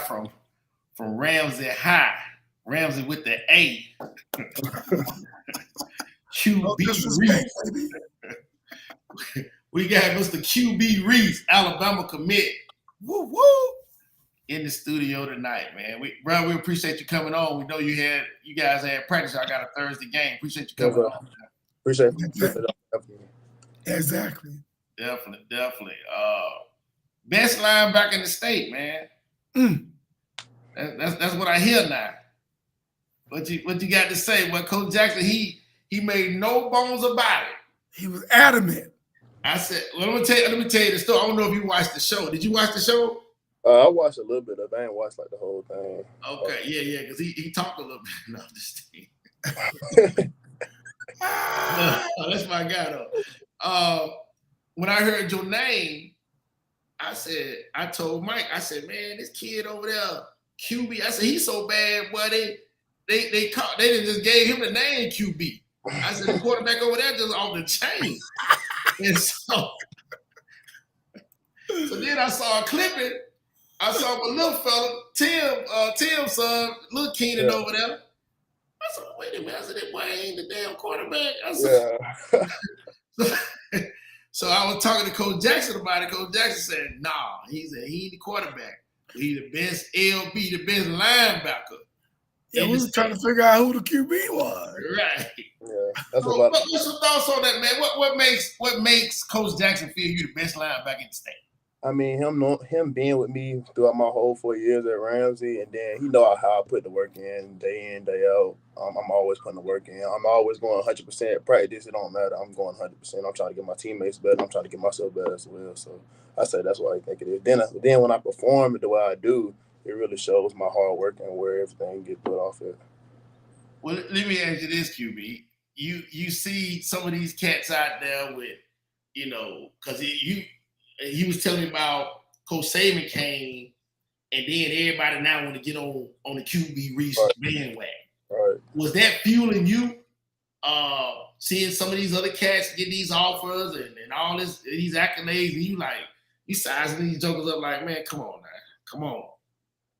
from Ramsey High. Ramsey with the A. No QB disrespect, Reese. baby. We got Mr. QB Reese, Alabama commit. Woo woo! In the studio tonight, man. We appreciate you coming on. We know you guys had practice. I got a Thursday game. Appreciate you coming on. Appreciate Exactly. it. Exactly. Definitely. Best linebacker in the state, man. That's what I hear now. What you got to say? Well, Coach Jackson, he made no bones about it. He was adamant. I said, well, let me tell you the story. I don't know if you watched the show. Did you watch the show? I watched a little bit of it. I ain't watched like the whole thing. Okay, yeah, because he talked a little bit. No, I'm just kidding. No, that's my guy though. When I heard your name, I told Mike, I said, man, this kid over there, QB. I said, he's so bad, boy. They just gave him the name QB. I said, the quarterback over there just off the chain. And so then I saw a clipping. I saw my little fella, Tim's son, little Keenan over there. I said, wait a minute. I said, that boy ain't the damn quarterback. I said, So I was talking to Coach Jackson about it. Coach Jackson said, nah. He said, he ain't the quarterback. He the best LB, the best linebacker. Yeah, we was trying to figure out who the QB was. Right. Yeah, that's what's your thoughts on that, man? What makes Coach Jackson feel you the best linebacker in the state? I mean, him being with me throughout my whole 4 years at Ramsey, and then he know how I put the work in, day out. I'm always putting the work in. I'm always going 100% at practice. It don't matter. I'm going 100%. I'm trying to get my teammates better. I'm trying to get myself better as well. So I say that's what I think it is. Then when I perform the way I do, it really shows my hard work and where everything gets put off at. Well, let me ask you this, QB. You see some of these cats out there with, because he was telling me about Coach Saban came, and then everybody now want to get on the QB Reese bandwagon. Right. Was that fueling you? Seeing some of these other cats get these offers and all these accolades, and you sizing these jokers up like, man, come on now, come on.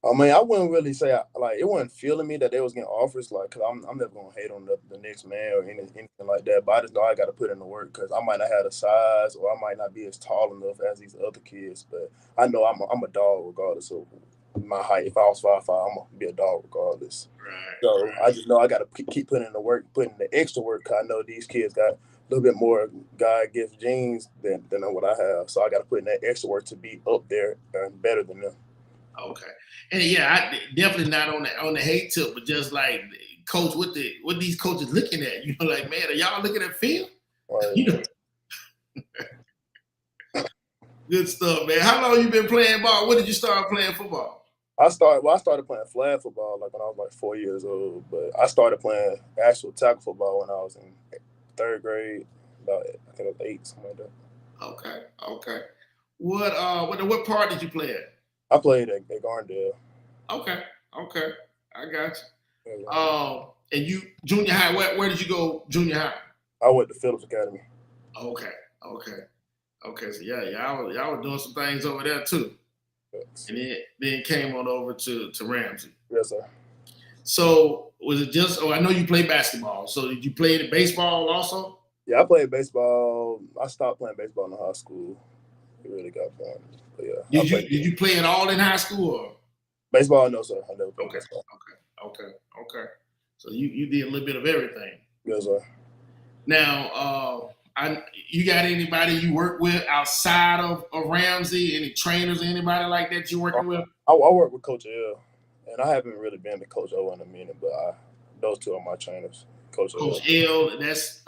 I mean, I wouldn't really say it wasn't feeling me that they was getting offers, cause I'm never gonna hate on the next man or anything like that. But I just know I got to put in the work, cause I might not have the size or I might not be as tall enough as these other kids. But I know I'm a dog regardless of my height. If I was 5'5", I'm gonna be a dog regardless. Right. So I just know I got to keep putting in the work, putting the extra work. Cause I know these kids got a little bit more God-gift genes than what I have. So I got to put in that extra work to be up there and better than them. Okay, and yeah, I definitely not on the hate tip, but just like, coach, what these coaches looking at? Like, man, are y'all looking at film? Right. Good stuff, man. How long you been playing ball? When did you start playing football? I started playing flag football when I was like 4 years old, but I started playing actual tackle football when I was in 3rd grade, about I think it was 8, something like that. Okay. What part did you play at? I played at Garndale. Okay, I got you. And you junior high? Where did you go junior high? I went to Phillips Academy. Okay. So y'all were doing some things over there too. Yes. And then came on over to Ramsey. Yes, sir. So was it just? I know you play basketball. So did you play the baseball also? Yeah, I played baseball. I stopped playing baseball in high school. It really got boring. But yeah. Did you play it all in high school or? Baseball, no, sir. I never played baseball. Okay. So you did a little bit of everything. Yes, sir. Now, you got anybody you work with outside of Ramsey? Any trainers or anybody like that you working with? I work with Coach L, and I haven't really been to Coach O in a minute, but those two are my trainers. Coach L, that's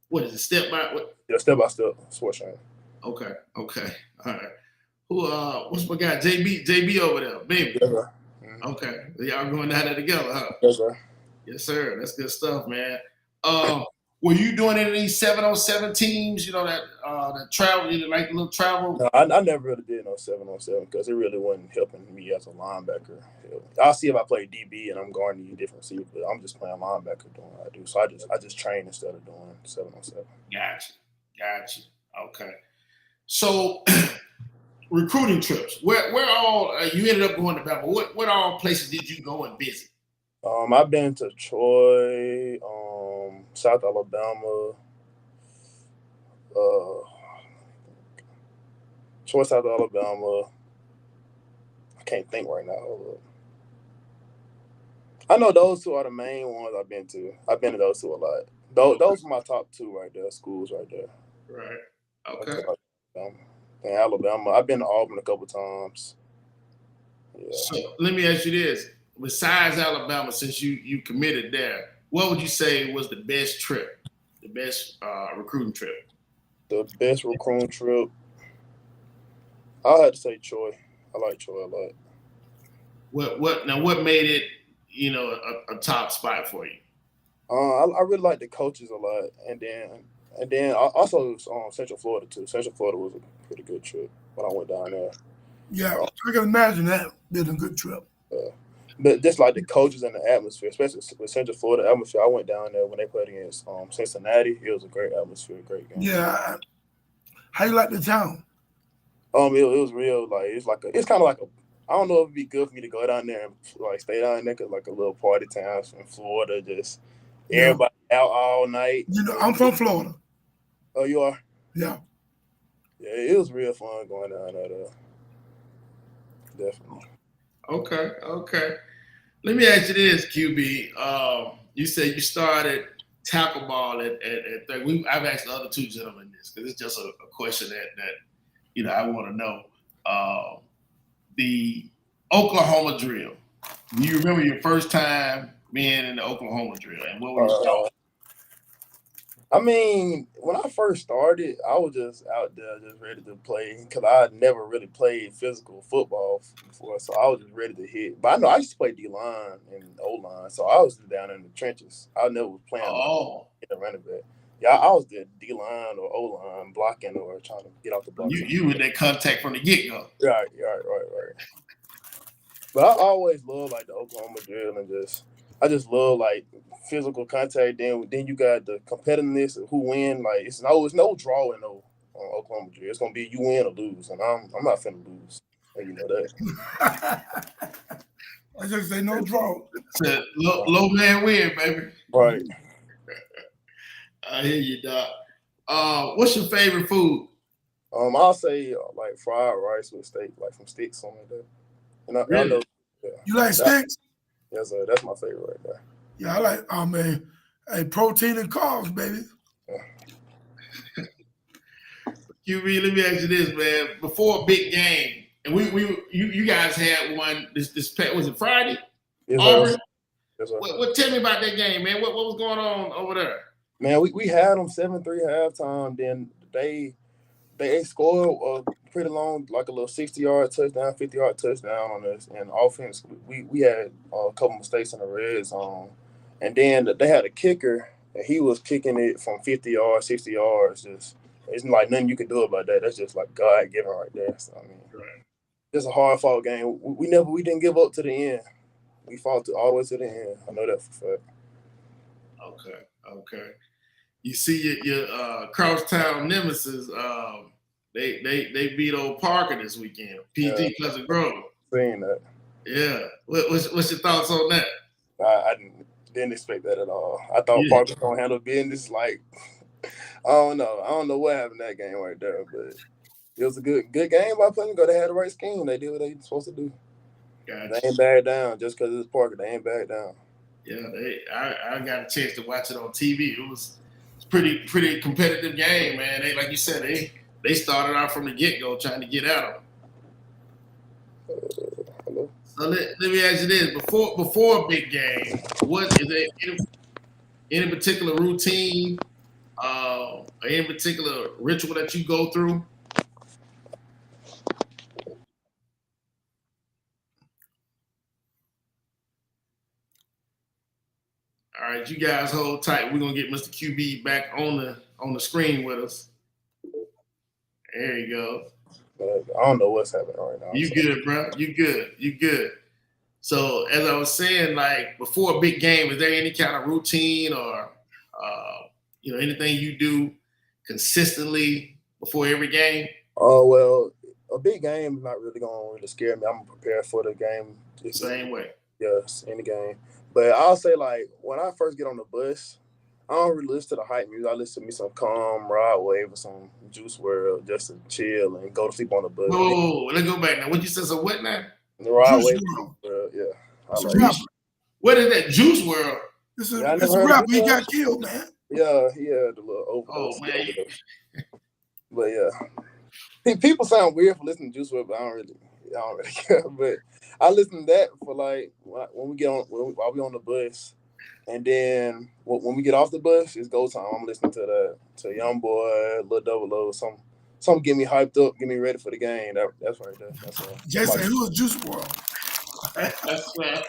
what is it? Step by what? Yeah, Step by Step sports trainer. Okay. All right. Who? What's my guy? JB over there, baby. Yes, sir. Mm-hmm. Okay, y'all going down there together, huh? Yes, sir. Yes, sir. That's good stuff, man. Were you doing any of these 7-on-7 teams? That travel, like little travel. No, I never really did no 7-on-7 because it really wasn't helping me as a linebacker. I'll see if I play DB and I'm guarding you different receivers, but I'm just playing linebacker doing what I do. So I just train instead of doing 7-on-7. Gotcha. Okay. So recruiting trips. Where all you ended up going to Bama? What all places did you go and visit? I've been to Troy, South Alabama, Troy, South Alabama. I can't think right now. Hold up. I know those two are the main ones I've been to. I've been to those two a lot. Those are my top two right there, schools right there. Right. Okay. In Alabama, I've been to Auburn a couple times. Yeah. So let me ask you this: besides Alabama, since you committed there, what would you say was the best trip, the best recruiting trip? The best recruiting trip, I had to say Troy. I like Troy a lot. What made it, a top spot for you? I really like the coaches a lot, and then also Central Florida too. Central Florida was a pretty good trip when I went down there. Yeah, I can imagine that being a good trip. But just like the coaches and the atmosphere, especially with Central Florida atmosphere, I went down there when they played against Cincinnati. It was a great atmosphere, great game. Yeah, how you like the town? It was real. Like it's kind of like a. I don't know if it'd be good for me to go down there and like stay down there, cause like a little party town in Florida, just everybody out all night. I'm from Florida. Oh, you are? Yeah. Yeah, it was real fun going down there, though. Definitely. Okay. Let me ask you this, QB. You said you started tackle ball at 30. I've asked the other two gentlemen this because it's just a question that I want to know. The Oklahoma drill. Do you remember your first time being in the Oklahoma drill, and what were you thought? I mean, when I first started, I was just out there just ready to play because I had never really played physical football before, so I was just ready to hit. But I know I used to play D-line and O-line, so I was down in the trenches. I never was playing in the running back. Yeah, I was the D-line or O-line blocking or trying to get off the block. You were that contact from the get-go. Right. But I always loved like the Oklahoma drill and I just love like physical contact. Then you got the competitiveness of who win. Like it's no draw in Oklahoma drill. It's gonna be you win or lose, and I'm not finna lose. And you know that. I just say no draw. It's low man win, baby. Right. I hear you, Doc. What's your favorite food? I'll say like fried rice with steak, like from Sticks, something like that. And Really? I know, You like sticks? Yes, sir. That's my favorite right there. Yeah, I like, protein and carbs, baby. QB, let me ask you this, man. Before a big game, and you guys had one this was it Friday? Yes, Auburn? Yes, sir. What tell me about that game, man? What was going on over there? Man, we had them 7-3 halftime. Then they scored a pretty long, like a little 60-yard touchdown, 50-yard touchdown on us. And offense, we had a couple mistakes in the red zone. And then they had a kicker, and he was kicking it from 50 yards, 60 yards. Just it's like nothing you can do about that. That's just like God given right there. So I mean, it's a hard fought game. We didn't give up to the end. We fought all the way to the end. I know that for a fact. Okay. You see your crosstown nemesis. They beat Old Parker this weekend. PG Pleasant Grove. Seeing that. Yeah. What's your thoughts on that? I didn't expect that at all. I thought Parker was gonna handle business. Like I don't know what happened in that game right there, but it was a good game by Pleasant Grove. They had the right scheme. They did what they supposed to do. Gotcha. They ain't back down just because it's Parker. They ain't back down. Yeah, I got a chance to watch it on TV. It was pretty competitive game, man. They, like you said, they started out from the get-go trying to get at them. Hello? So let me ask you this: before a big game, what is there any particular routine, or any particular ritual that you go through? All right, you guys hold tight. We're gonna get Mr. QB back on the screen with us. There you go. I don't know what's happening right now. You good, bro? You good. So as I was saying, like before a big game, is there any kind of routine or anything you do consistently before every game? Oh well, a big game is not really gonna really scare me. I'm prepared for the game. Same way. Yes, any game. But I'll say like when I first get on the bus, I don't really listen to the hype music. I listen to me some Calm, Rod Wave, or some Juice WRLD just to chill and go to sleep on the bus. Whoa, let's go back now. What you said? So what now? Rod Wave, yeah. It's I a like rapper. What is that? Juice WRLD. It's a, Yeah, I it's a never heard rapper. of He it. got killed, man. Yeah, he had a little overdose. Oh man. But yeah, people sound weird for listening to Juice WRLD, but I don't really care. But I listen to that for like when we get on while we on the bus, and then when we get off the bus, it's go time. I'm listening to that to YoungBoy, Lil Double O, some get me hyped up, get me ready for the game. That's right there. That's all. Jason, who was Juice WRLD? That's right.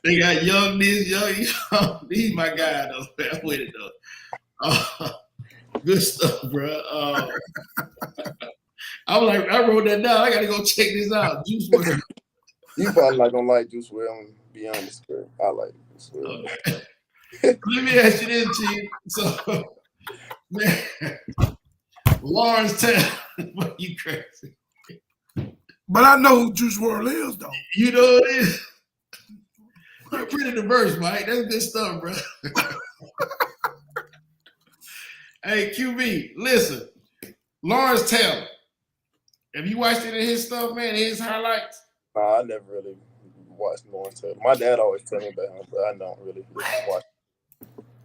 They got young this, young. He's my guy though. I'm with it though. Good stuff, bro. I wrote that down. I gotta go check this out. Juice WRLD. You probably not gonna like Juice WRLD beyond the script. I like Juice WRLD. Okay. Let me ask you this, Chief. So, man, Lawrence Taylor, you crazy? But I know who Juice WRLD is, though. You know it is. You're pretty diverse, Mike. That's good stuff, bro. Hey, QB, listen. Lawrence Taylor. Have you watched any of his stuff, man? His highlights? I never really watched Lawrence Taylor. My dad always tell me about him, but I don't really watch.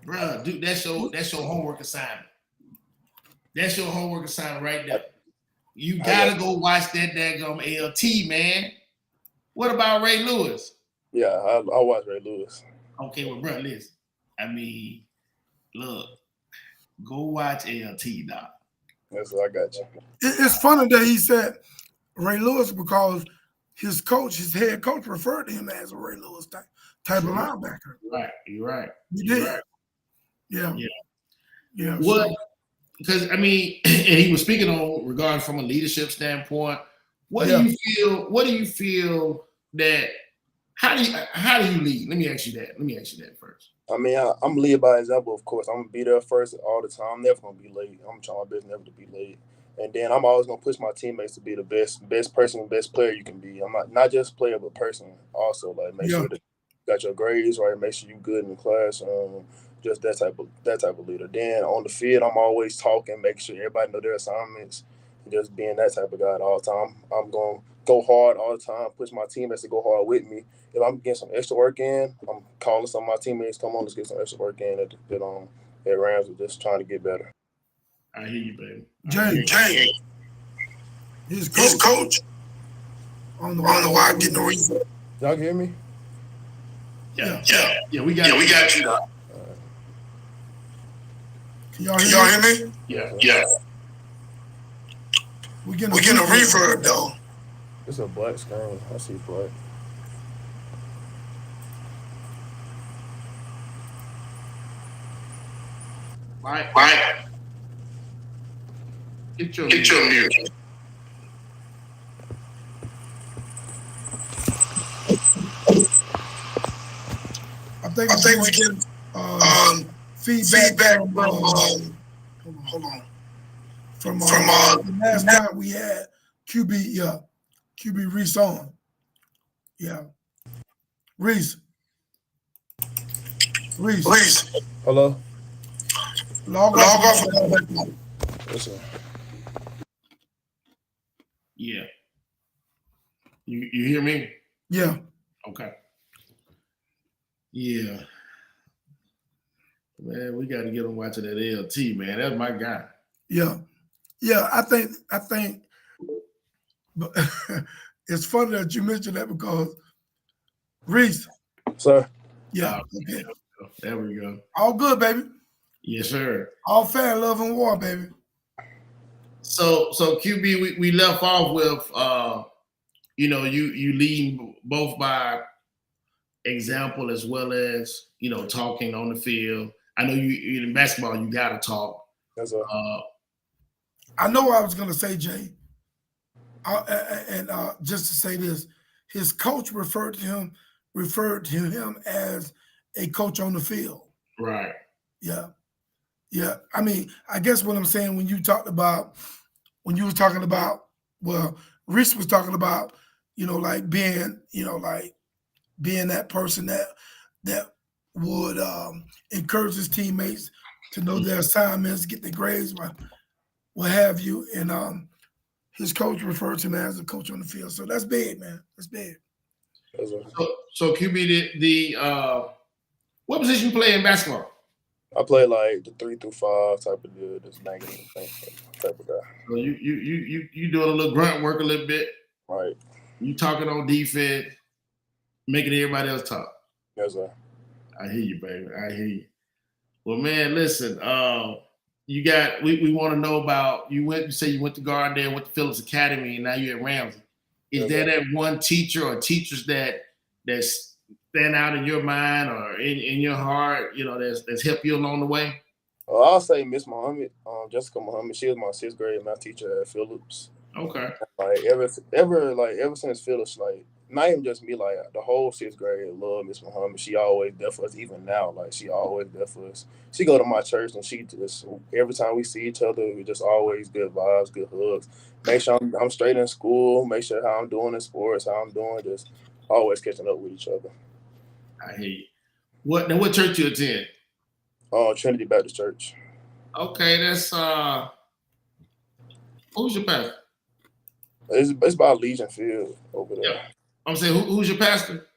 Bro, dude, that's your homework assignment. That's your homework assignment right there. You gotta go watch that daggum LT, man. What about Ray Lewis? Yeah, I watch Ray Lewis. Okay, well, bro, listen. I mean, look, go watch LT, dog. That's what I got you. It's funny that he said Ray Lewis because his head coach referred to him as a Ray Lewis type of linebacker. Right, you're right. He did. Right. Yeah. What? Because I mean, and he was speaking on regarding from a leadership standpoint. What do you feel? What do you feel that? How do you lead? Let me ask you that first. I mean, I'm lead by example, of course. I'm gonna be there first all the time. I'm never gonna be late. I'm trying my best never to be late. And then I'm always gonna push my teammates to be the best person, best player you can be. I'm not just player, but person also. Like make sure that you got your grades right, make sure you good in the class. Just that type of leader. Then on the field, I'm always talking, make sure everybody know their assignments. Just being that type of guy all the time. I'm gonna go hard all the time, push my teammates to go hard with me. If I'm getting some extra work in, I'm calling some of my teammates, come on, let's get some extra work in at Rams. We're just trying to get better. I hear you, baby. Jay, his coach on the wire getting the reason. Y'all hear me? Yeah, we got you. Can y'all hear me? Yeah. We're getting a reverb though. It's a black screen. I see black. Right. Get your music. I think we get feedback from hold on. From the last time we had QB Reese on. Yeah. Reese. Hello? Log off. Listen. Yeah. You hear me? Yeah. Okay. Yeah. Man, we got to get him watching that LT, man. That's my guy. Yeah. I think but it's funny that you mentioned that because Reese. Sir. Yeah. Okay. There we go. All good, baby. Yes, sir. All fair, love, and war, baby. So QB, we left off with you lead both by example as well as talking on the field. I know you in basketball you gotta talk. Yes, sir. I know what I was gonna say, Jay. And just to say this, his coach referred to him as a coach on the field. Right. Yeah. Yeah, I mean, I guess what I'm saying when you were talking about, well, Rich was talking about, like being, like being that person that would encourage his teammates to know their assignments, get their grades, what have you, and his coach referred to him as a coach on the field. So that's big, man. That's big. Yes, sir. So QB, what position you play in basketball? I play like the 3 through 5 type of deal, just banging type of guy. So you doing a little grunt work a little bit. Right. You talking on defense, making everybody else talk. Yes, sir. I hear you, baby. I hear you. Well, man, listen. We want to know about you say you went to Gardendale, went to Phillips Academy, and now you're at Ramsey. Is there that one teacher or teachers that stand out in your mind or in your heart, that's helped you along the way? I'll say Miss Muhammad, Jessica Muhammad. She was my 6th grade math teacher at Phillips. Okay. Like ever since Phillips, like not even just me, like the whole 6th grade love Miss Muhammad. She always there for us, even now. Like she always there for us. She go to my church and she just every time we see each other, we just always good vibes, good hugs. Make sure I'm straight in school. Make sure how I'm doing in sports, how I'm doing, just always catching up with each other. I hear you. What church you attend? Trinity Baptist Church. Okay, that's who's your pastor? It's by Legion Field over there. Yeah. I'm saying who's your pastor?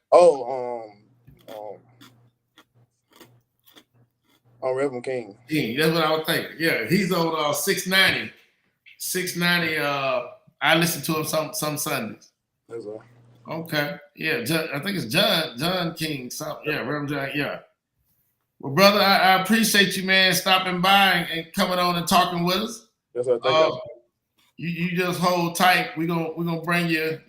Reverend King. That's what I was thinking. Yeah, he's on 690. 690. I listen to him some Sundays. Yes, sir. Okay. Yeah, I think it's John King. Yeah, Reverend John. Yeah. Well, brother, I appreciate you, man, stopping by and coming on and talking with us. Yes, sir. Thank you. You just hold tight. We're gonna bring your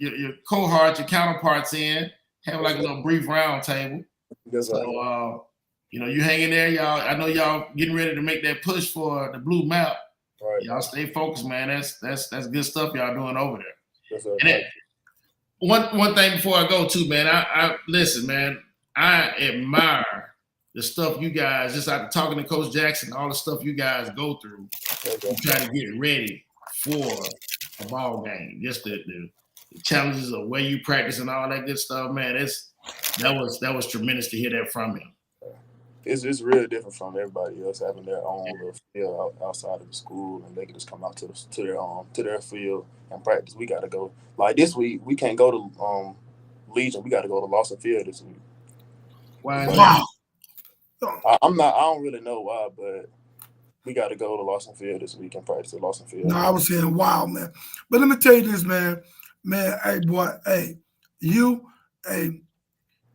cohorts, your counterparts in, have like a little brief round table. Yes, sir. So you hang in there, y'all. I know y'all getting ready to make that push for the blue map. Right. Y'all stay focused, man. That's good stuff y'all doing over there. Yes, sir. And one thing before I go too, man, I listen, man, I admire the stuff you guys, just after talking to Coach Jackson, all the stuff you guys go through to try to get ready for a ball game. Just the challenges of where you practice and all that good stuff, man. That was tremendous to hear that from him. It's real different from everybody else having their own little field outside of the school, and they can just come out to their field and practice. We got to go like this week. We can't go to Legion. We got to go to Lawson Field this week. Wow. I don't really know why, but we got to go to Lawson Field this week and practice at Lawson Field. No, I was saying, wow, man. But let me tell you this, man. Man, hey, boy,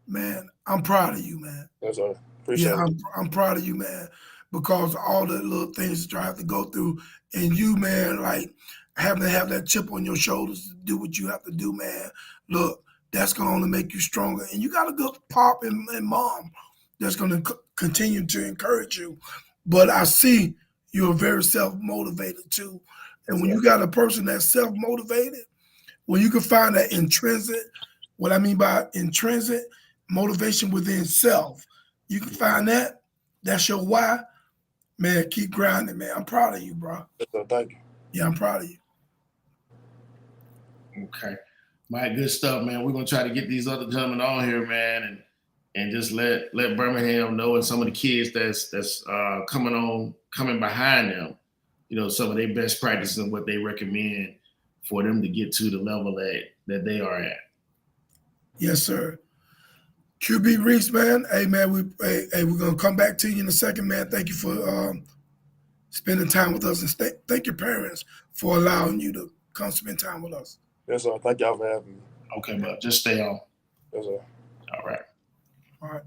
man, I'm proud of you, man. Yes, sir. Appreciate it. I'm proud of you, man, because all the little things that you have to go through, and you, man, like having to have that chip on your shoulders to do what you have to do, man. Look, that's gonna only make you stronger, and you got a good pop and mom that's gonna continue to encourage you. But I see you're very self-motivated too, and when you got a person that's self-motivated, when you can find that intrinsic, what I mean by intrinsic motivation within self. You can find that. That's your why. Man, keep grinding, man. I'm proud of you, bro. Thank you. Yeah, I'm proud of you. Okay. My good stuff, man. We're going to try to get these other gentlemen on here, man, and just let Birmingham know and some of the kids that's coming behind them, some of their best practices and what they recommend for them to get to the level that they are at. Yes, sir. QB Reese, man. Hey, man, we're gonna come back to you in a second, man. Thank you for spending time with us, and thank your parents for allowing you to come spend time with us. Yes, sir. Thank y'all for having me. Okay, but just stay on. Yes, sir. All right. All right.